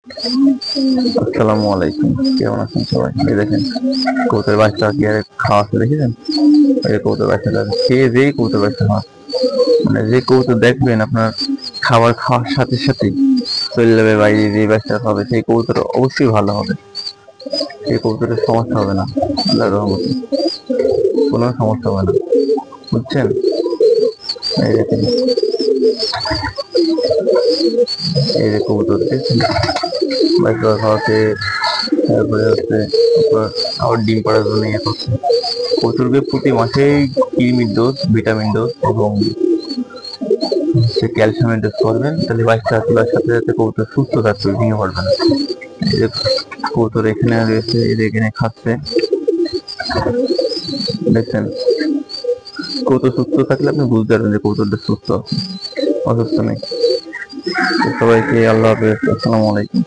আসসালামু আলাইকুম। কেমন আছেন সবাই? এই দেখেন কবুতরের বাচ্চা কি আর খাওয়াচ্ছে দেখেছেন? এই কবুতর বাচ্চাটা খেয়ে যেই কবুতর বাচ্চা খাওয়া, মানে যে কবুতর দেখবেন আপনার খাবার খাওয়ার সাথে সাথে চলে যাবে বাইরে, যে বাচ্চা খাবে সেই কবুতর অবশ্যই ভালো হবে। সেই কবুতরের সমস্যা হবে না, আল্লাহর রহমতে কোনো সমস্যা হবে না, বুঝছেন? এই দেখেন, এই যে কবুতর দেখছেন বাচ্চা খাওয়াতে, তারপরে হচ্ছে আপনার আবার ডিম পাড়ার জন্য ইয়ে করছে। কবুতরকে প্রতি মাসেই কৃমির ডোজ, ভিটামিন ডোজ এবং ক্যালসিয়ামের ডোজ করবেন, তাহলে বাচ্চা তোলার সাথে সাথে কবুতর সুস্থ থাকবে, ভেঙে পড়বে না। এই যে কবুতর এখানে রয়েছে, এই যে এখানে খাচ্ছে দেখছেন। কবুতর সুস্থ থাকলে আপনি বুঝতে পারবেন যে কবুতরটা সুস্থ, অসুস্থ নেই। সবাইকে আল্লাহ হাফেজ, আসসালামু আলাইকুম।